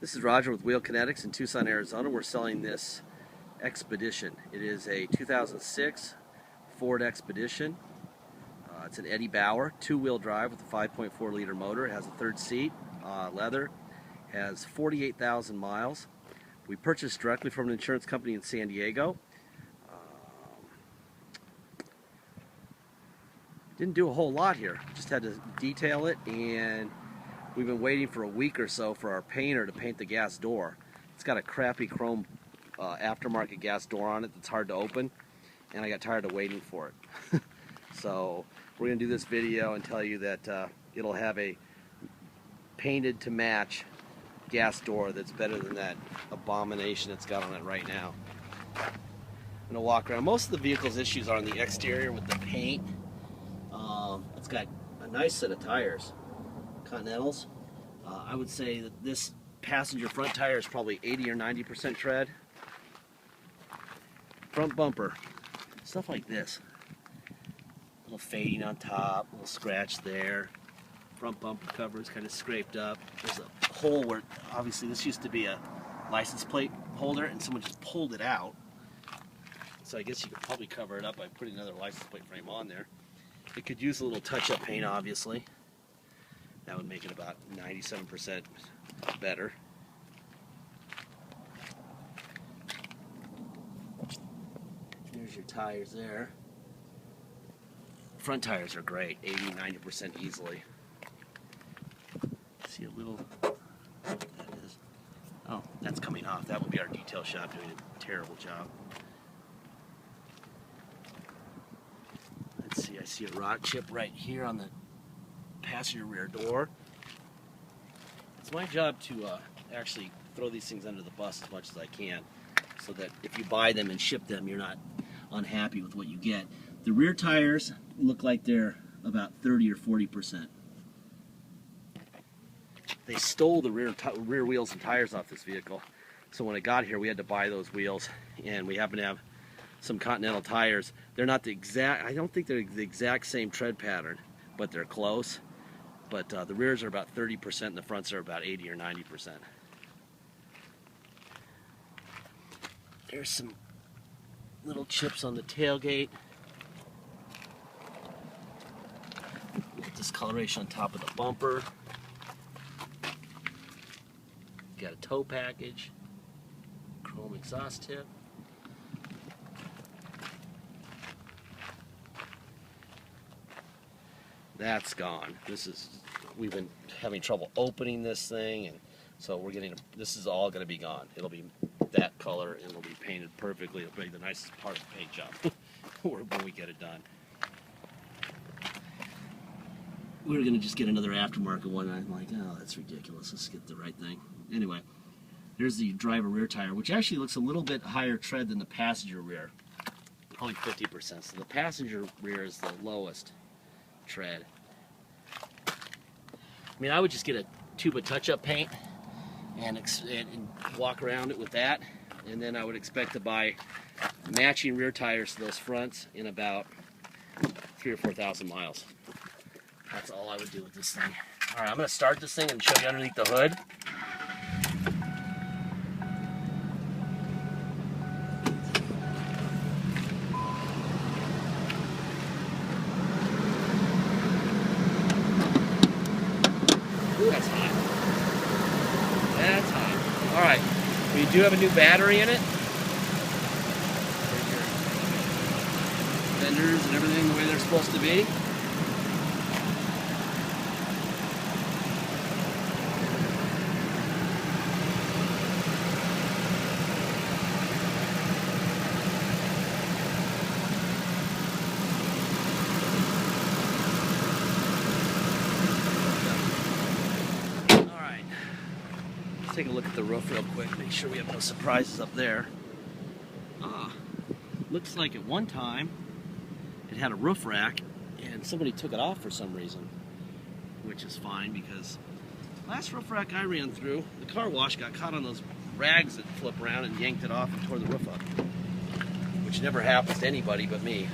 This is Roger with Wheel Kinetics in Tucson, Arizona. We're selling this Expedition. It is a 2006 Ford Expedition. It's an Eddie Bauer two-wheel drive with a 5.4 liter motor. It has a third seat, leather, has 48,000 miles. We purchased directly from an insurance company in San Diego. Didn't do a whole lot here, just had to detail it, and we've been waiting for a week or so for our painter to paint the gas door. It's got a crappy chrome aftermarket gas door on it that's hard to open, and I got tired of waiting for it. So we're going to do this video and tell you that it'll have a painted to match gas door that's better than that abomination it's got on it right now. I'm going to walk around. Most of the vehicle's issues are on the exterior with the paint. It's got a nice set of tires, Continentals. I would say that this passenger front tire is probably 80 or 90% tread. Front bumper, stuff like this. A little fading on top, a little scratch there. Front bumper cover is kind of scraped up. There's a hole where, obviously this used to be a license plate holder and someone just pulled it out. So I guess you could probably cover it up by putting another license plate frame on there. It could use a little touch-up paint, obviously. That would make it about 97% better. There's your tires there. Front tires are great, 80-90% easily. See a little, that is, oh, that's coming off. That would be our detail shop doing a terrible job. Let's see, I see a rock chip right here on the passenger rear door. It's my job to actually throw these things under the bus as much as I can, so that if you buy them and ship them, you're not unhappy with what you get. The rear tires look like they're about 30 or 40%. They stole the rear wheels and tires off this vehicle, so when it got here we had to buy those wheels, and we happen to have some Continental tires. They're not the exact, I don't think they're the exact same tread pattern, but they're close. But the rears are about 30% and the fronts are about 80 or 90%. There's some little chips on the tailgate. Discoloration on top of the bumper. Got a tow package. Chrome exhaust tip. That's gone. We've been having trouble opening this thing, and so this is all going to be gone. It'll be that color, and it'll be painted perfectly. It'll be the nicest part of the paint job when we get it done. We were going to just get another aftermarket one, and I'm like, oh, that's ridiculous. Let's get the right thing. Anyway, there's the driver rear tire, which actually looks a little bit higher tread than the passenger rear. Probably 50%. So the passenger rear is the lowest tread. I mean, I would just get a tube of touch-up paint and walk around it with that, and then I would expect to buy matching rear tires to those fronts in about 3,000 or 4,000 miles. That's all I would do with this thing. All right, I'm going to start this thing and show you underneath the hood. Ooh, that's hot. That's hot. All right, we do have a new battery in it. Fenders and everything the way they're supposed to be. Take a look at the roof real quick, make sure we have no surprises up there. Looks like at one time it had a roof rack and somebody took it off for some reason, which is fine because last roof rack I ran through, the car wash got caught on those rags that flip around and yanked it off and tore the roof up, which never happens to anybody but me.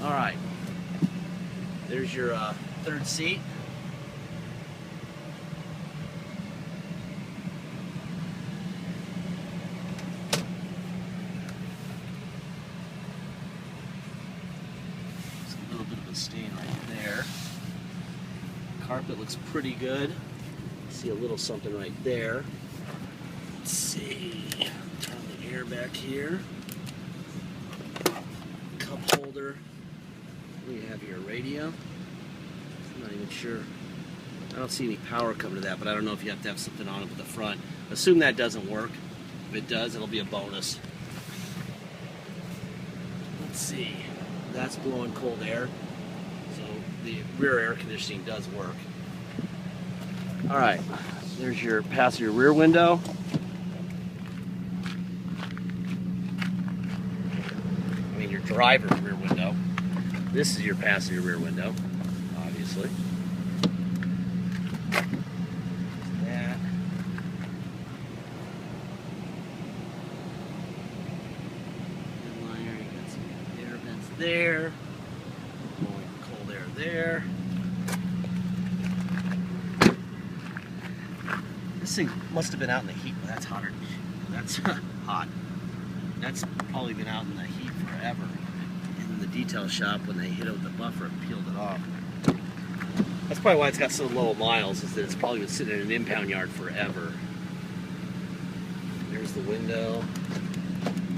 Alright, there's your third seat. Carpet looks pretty good. See a little something right there. Let's see. Turn the air back here. Cup holder. We have your radio. I'm not even sure. I don't see any power coming to that, but I don't know if you have to have something on it with the front. Assume that doesn't work. If it does, it'll be a bonus. Let's see. That's blowing cold air. So the rear air conditioning does work. Alright, there's your passenger rear window. I mean your driver's rear window. This is your passenger rear window, obviously. That. Headliner, you got some air vents there. Blowing cold air there. This thing must have been out in the heat. Well, that's hotter. That's hot. That's probably been out in the heat forever. In the detail shop, when they hit it with the buffer and peeled it off. That's probably why it's got so low miles, is that it's probably been sitting in an impound yard forever. There's the window.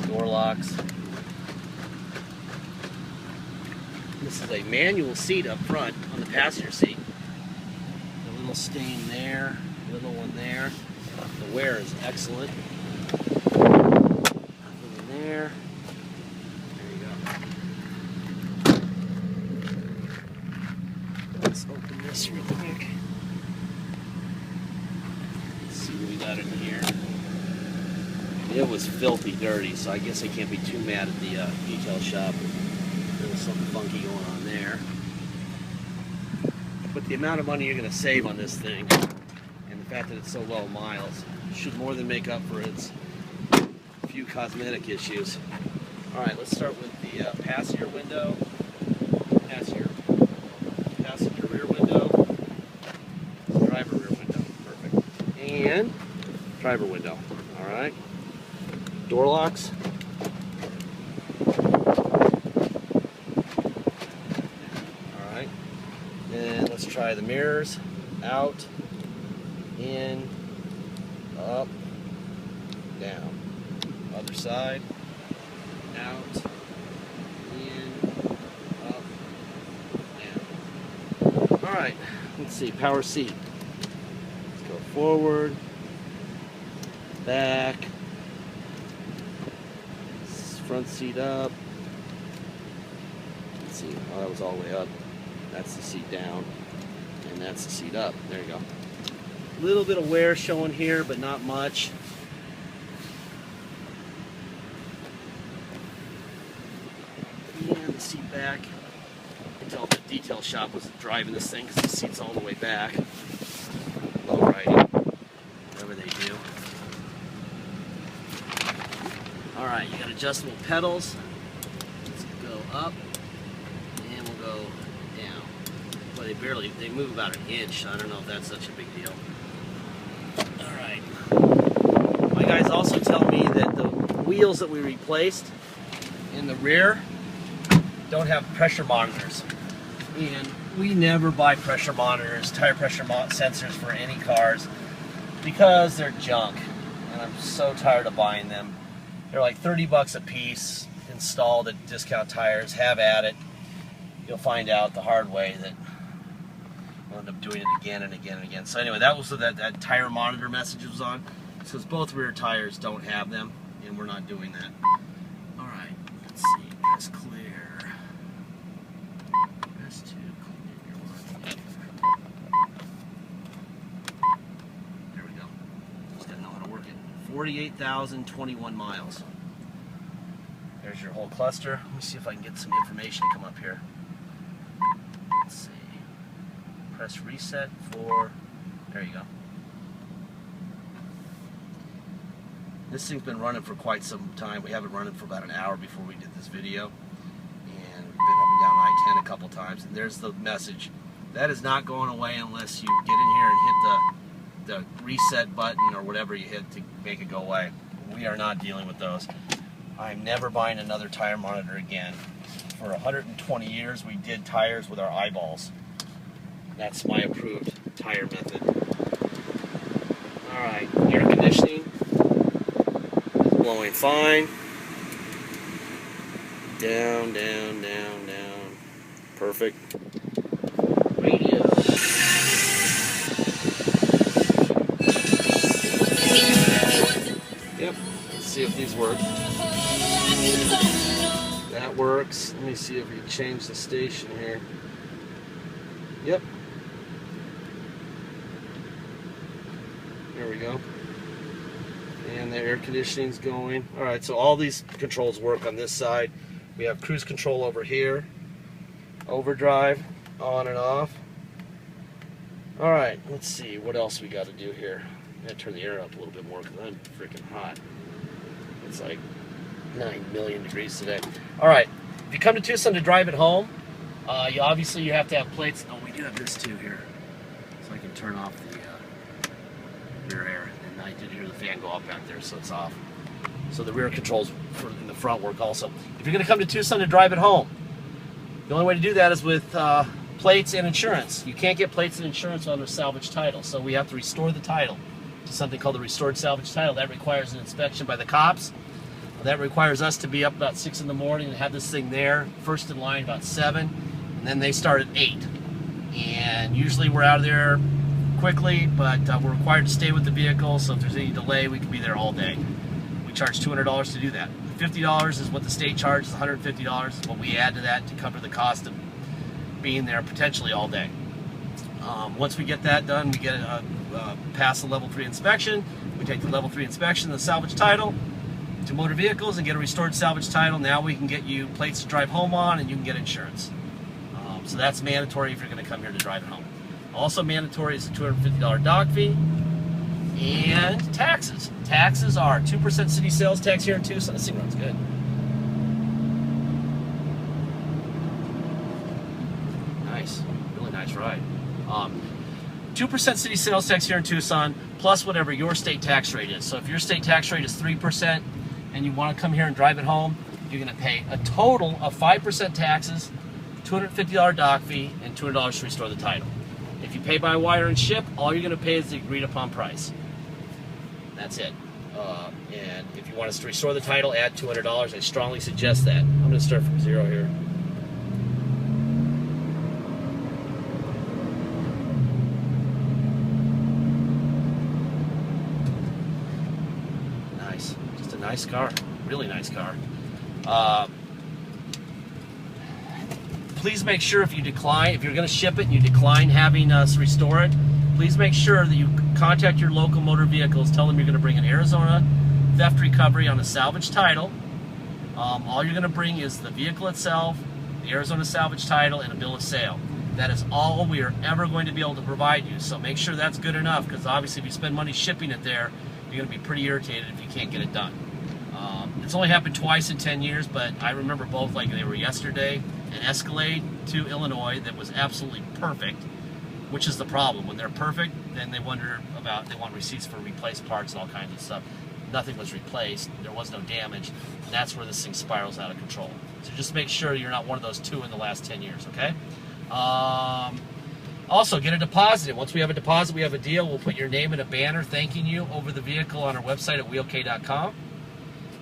Door locks. This is a manual seat up front on the passenger seat. A little stain there. Little one there. The wear is excellent. Nothing in there. There you go. Let's open this real quick. Let's see what we got in here. It was filthy dirty, so I guess I can't be too mad at the detail shop. There was something funky going on there. But the amount of money you're going to save on this thing, the fact that it's so low miles, should more than make up for its few cosmetic issues. Alright, let's start with the passenger window, passenger rear window, driver rear window, perfect, and driver window. Alright, door locks. Alright, and let's try the mirrors, out, in, up, down. Other side, out, in, up, down. Alright, let's see, power seat. Let's go forward, back, front seat up. Let's see, oh, that was all the way up. That's the seat down, and that's the seat up. There you go. Little bit of wear showing here, but not much. And the seat back. You can tell the detail shop was driving this thing because the seat's all the way back. Low riding, whatever they do. Alright, you got adjustable pedals. Let's go up, and we'll go down. Well, they move about an inch, so I don't know if that's such a big deal. Alright. My guys also tell me that the wheels that we replaced in the rear don't have pressure monitors. And we never buy pressure monitors, tire pressure sensors for any cars because they're junk. And I'm so tired of buying them. They're like 30 bucks a piece, installed at Discount Tires. Have at it. You'll find out the hard way that we'll end up doing it again and again and again. So anyway, that was that tire monitor message was on. It says both rear tires don't have them, and we're not doing that. Alright, let's see. Press clear. Press to clear. There we go. Just gotta know how to work it. 48,021 miles. There's your whole cluster. Let me see if I can get some information to come up here. Let's see. Press reset for, there you go. This thing's been running for quite some time. We have it running for about an hour before we did this video. And we've been up and down I-10 a couple times. And there's the message. That is not going away unless you get in here and hit the reset button or whatever you hit to make it go away. We are not dealing with those. I'm never buying another tire monitor again. For 120 years we did tires with our eyeballs. That's my approved tire method. Alright, air conditioning is blowing fine. Down, down, down, down. Perfect. Radio. Yep, let's see if these work. That works. Let me see if we can change the station here. Yep. There we go. And the air conditioning's going. Alright, so all these controls work on this side. We have cruise control over here. Overdrive, on and off. Alright, let's see what else we got to do here. I'm going to turn the air up a little bit more because I'm freaking hot. It's like 9 million degrees today. Alright, if you come to Tucson to drive it home, you have to have plates. Oh, we do have this too here. So I can turn off the rear air. And I did hear the fan go up back there, so it's off. So the rear controls in the front work also. If you're going to come to Tucson to drive it home, the only way to do that is with plates and insurance. You can't get plates and insurance on a salvage title, so we have to restore the title to something called the restored salvage title. That requires an inspection by the cops. That requires us to be up about 6 in the morning and have this thing there, first in line about 7, and then they start at 8. And usually we're out of there quickly, but we're required to stay with the vehicle, so if there's any delay, we can be there all day. We charge $200 to do that. $50 is what the state charges, $150 is what we add to that to cover the cost of being there potentially all day. Once we get that done, we get pass the level 3 inspection. We take the level 3 inspection, the salvage title, to motor vehicles and get a restored salvage title. Now we can get you plates to drive home on, and you can get insurance. So that's mandatory if you're going to come here to drive it home. Also mandatory is a $250 dock fee and taxes. Taxes are 2% city sales tax here in Tucson. This thing runs good. Nice, really nice ride. 2% city sales tax here in Tucson, plus whatever your state tax rate is. So if your state tax rate is 3% and you want to come here and drive it home, you're going to pay a total of 5% taxes, $250 dock fee, and $200 to restore the title. If you pay by wire and ship, all you're going to pay is the agreed upon price. That's it. And if you want us to restore the title, add $200. I strongly suggest that. I'm going to start from 0 here. Nice. Just a nice car. Really nice car. Please make sure if you're going to ship it and you decline having us restore it, please make sure that you contact your local motor vehicles, tell them you're going to bring an Arizona theft recovery on a salvage title. All you're going to bring is the vehicle itself, the Arizona salvage title, and a bill of sale. That is all we are ever going to be able to provide you, so make sure that's good enough, because obviously if you spend money shipping it there, you're going to be pretty irritated if you can't get it done. It's only happened twice in 10 years, but I remember both like they were yesterday. An Escalade to Illinois that was absolutely perfect, which is the problem. When they're perfect, then they want receipts for replaced parts and all kinds of stuff. Nothing was replaced, there was no damage, and that's where this thing spirals out of control. So just make sure you're not one of those 2 in the last 10 years, okay? Also, get a deposit in. Once we have a deposit, we have a deal. We'll put your name in a banner thanking you over the vehicle on our website at wheelk.com.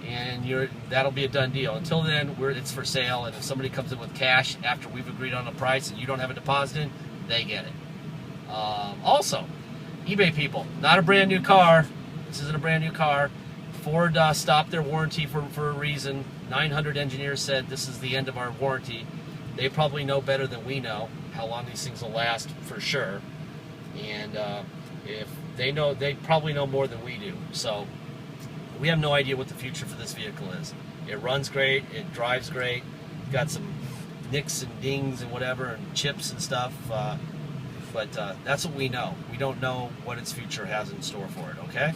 And that'll be a done deal. Until then, it's for sale, and if somebody comes in with cash after we've agreed on a price and you don't have a deposit in, they get it. Also, eBay people, not a brand new car. This isn't a brand new car. Ford stopped their warranty for a reason. 900 engineers said this is the end of our warranty. They probably know better than we know how long these things will last for sure. And if they know, they probably know more than we do. So we have no idea what the future for this vehicle is. It runs great, it drives great, got some nicks and dings and whatever, and chips and stuff, but that's what we know. We don't know what its future has in store for it, okay?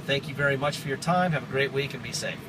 Thank you very much for your time. Have a great week and be safe.